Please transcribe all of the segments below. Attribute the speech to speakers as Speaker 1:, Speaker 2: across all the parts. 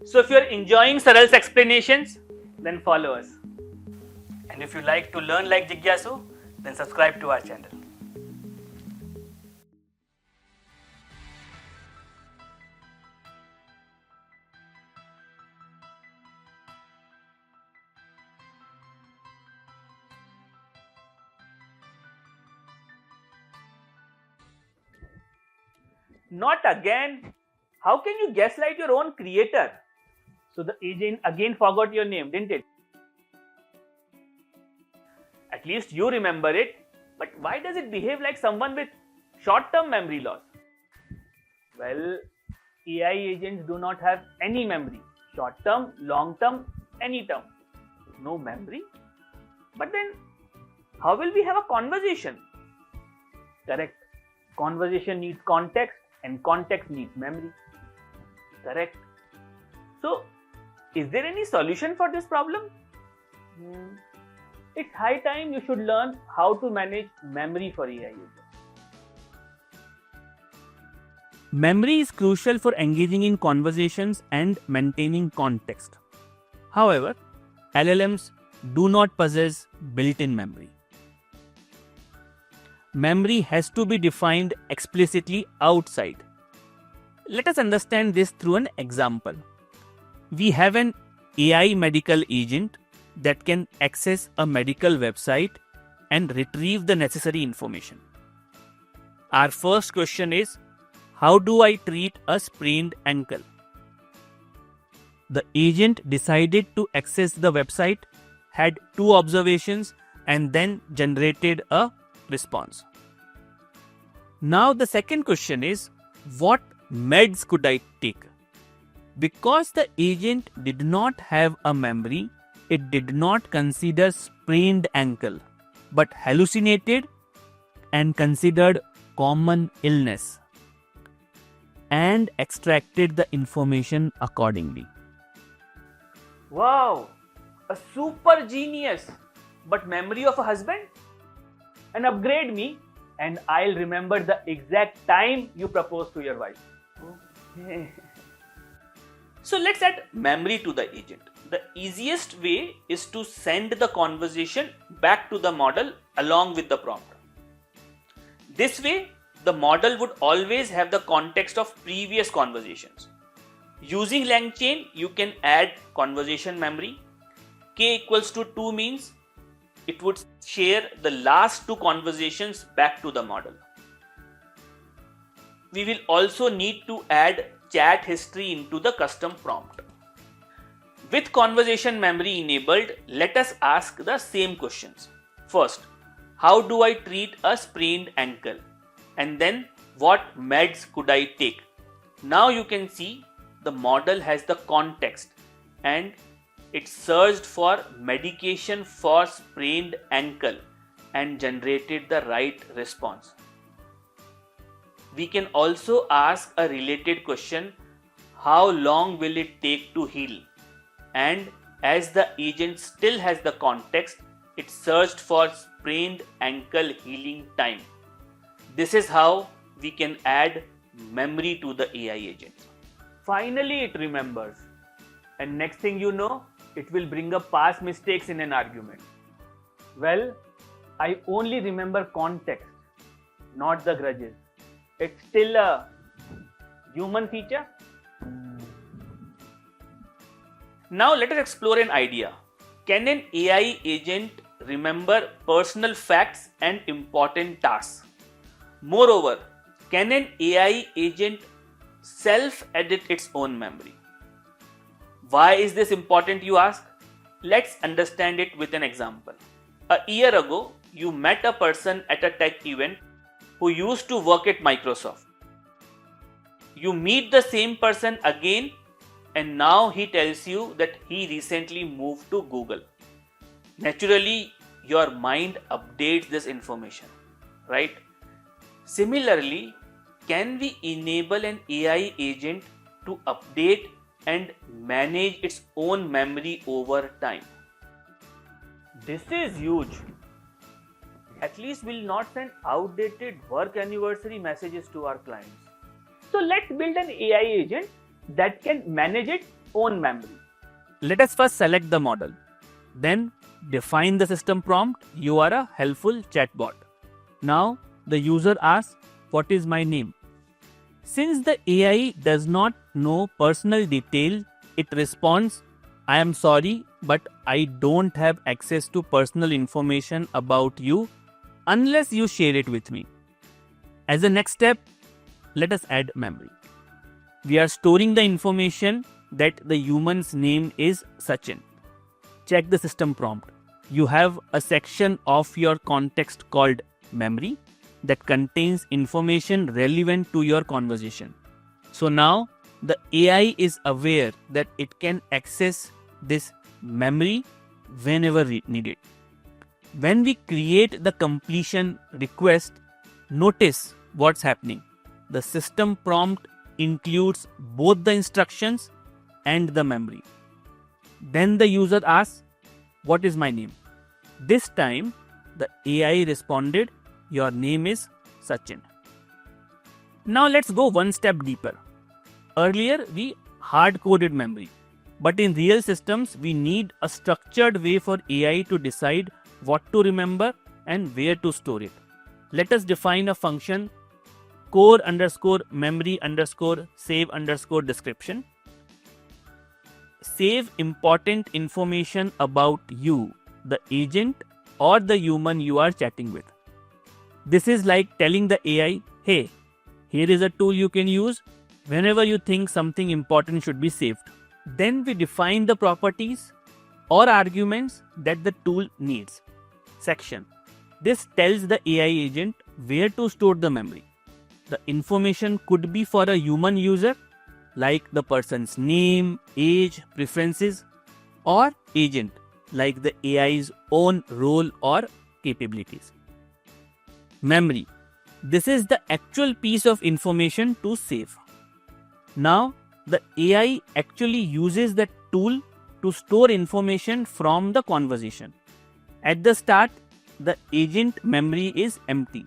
Speaker 1: So if you're enjoying Saral's explanations, then follow us. And if you like to learn like Jigyaasu, then subscribe to our channel. Not again. How can you gaslight your own creator? So the agent again forgot your name, didn't it? At least you remember it. But why does it behave like someone with short-term memory loss? Well, AI agents do not have any memory. Short-term, long-term, any term. No memory. But then, how will we have a conversation? Correct. Conversation needs context and context needs memory. Correct. So, is there any solution for this problem? It's high time you should learn how to manage memory for AI users. Memory is crucial for engaging in conversations and maintaining context. However, LLMs do not possess built-in memory. Memory has to be defined explicitly outside. Let us understand this through an example. We have an AI medical agent that can access a medical website and retrieve the necessary information. Our first question is, how do I treat a sprained ankle? The agent decided to access the website, had 2 observations, and then generated a response. Now the second question is, what meds could I take? Because the agent did not have a memory, it did not consider sprained ankle, but hallucinated and considered common illness and extracted the information accordingly. Wow, a super genius, but memory of a husband? And upgrade me and I'll remember the exact time you proposed to your wife. Okay. So let's add memory to the agent. The easiest way is to send the conversation back to the model along with the prompt. This way, the model would always have the context of previous conversations. Using Langchain, you can add conversation memory. K equals to 2 means it would share the last 2 conversations back to the model. We will also need to add chat history into the custom prompt. With conversation memory enabled, let us ask the same questions. First, how do I treat a sprained ankle? And then, what meds could I take? Now you can see the model has the context and it searched for medication for sprained ankle and generated the right response. We can also ask a related question, how long will it take to heal? And as the agent still has the context, it searched for sprained ankle healing time. This is how we can add memory to the AI agent. Finally, it remembers. And next thing you know, it will bring up past mistakes in an argument. Well, I only remember context, not the grudges. It's still a human feature. Now let us explore an idea. Can an AI agent remember personal facts and important tasks? Moreover, can an AI agent self-edit its own memory? Why is this important, you ask? Let's understand it with an example. A year ago, you met a person at a tech event who used to work at Microsoft. You meet the same person again and now he tells you that he recently moved to Google. Naturally, your mind updates this information, right? Similarly, can we enable an AI agent to update and manage its own memory over time? This is huge. At least we'll not send outdated work anniversary messages to our clients. So let's build an AI agent that can manage it own memory. Let us first select the model. Then define the system prompt. You are a helpful chatbot. Now the user asks, what is my name? Since the AI does not know personal detail, it responds, I am sorry, but I don't have access to personal information about you unless you share it with me. As a next step, let us add memory. We are storing the information that the human's name is Sachin. Check the system prompt. You have a section of your context called memory that contains information relevant to your conversation. So now the AI is aware that it can access this memory whenever needed. When we create the completion request, notice what's happening. The system prompt includes both the instructions and the memory. Then the user asks, what is my name? This time the AI responded, your name is Sachin. Now let's go one step deeper. Earlier we hard-coded memory, but in real systems we need a structured way for AI to decide what to remember and where to store it. Let us define a function core_memory_save_description. Save important information about you, the agent or the human you are chatting with. This is like telling the AI, hey, here is a tool you can use whenever you think something important should be saved. Then we define the properties or arguments that the tool needs. Section. This tells the AI agent where to store the memory. The information could be for a human user, like the person's name, age, preferences, or agent, like the AI's own role or capabilities. Memory. This is the actual piece of information to save. Now, the AI actually uses the tool to store information from the conversation. At the start, the agent memory is empty.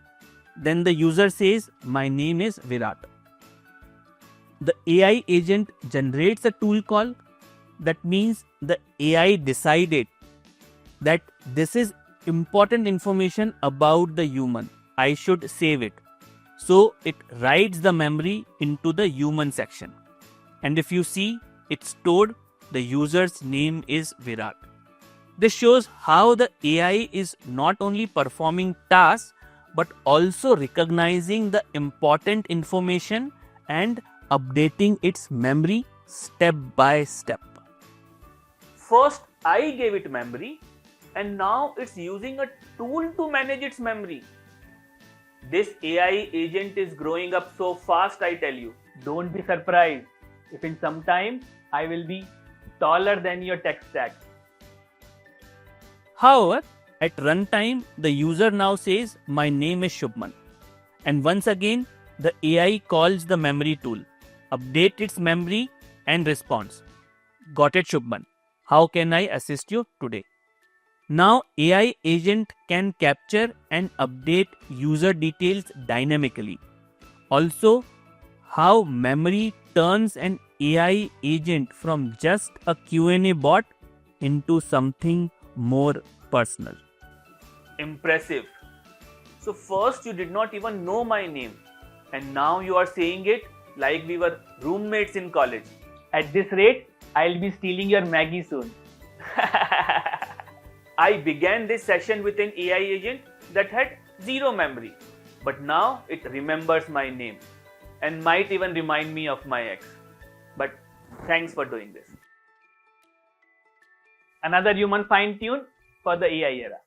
Speaker 1: Then the user says, my name is Virat. The AI agent generates a tool call. That means the AI decided that this is important information about the human. I should save it. So it writes the memory into the human section. And if you see, it's stored, the user's name is Virat. This shows how the AI is not only performing tasks but also recognizing the important information and updating its memory step by step. First, I gave it memory and now it's using a tool to manage its memory. This AI agent is growing up so fast, I tell you. Don't be surprised if in some time I will be taller than your tech stack. However, at runtime, the user now says, my name is Shubman. And once again, the AI calls the memory tool, updates its memory and responds, got it Shubman. How can I assist you today? Now AI agent can capture and update user details dynamically. Also, how memory turns an AI agent from just a Q&A bot into something more personal. Impressive. So first you did not even know my name and now you are saying it like we were roommates in college. At this rate, I'll be stealing your Maggie soon. I began this session with an AI agent that had zero memory, but now it remembers my name and might even remind me of my ex. But thanks for doing this. Another human fine-tune for the AI era.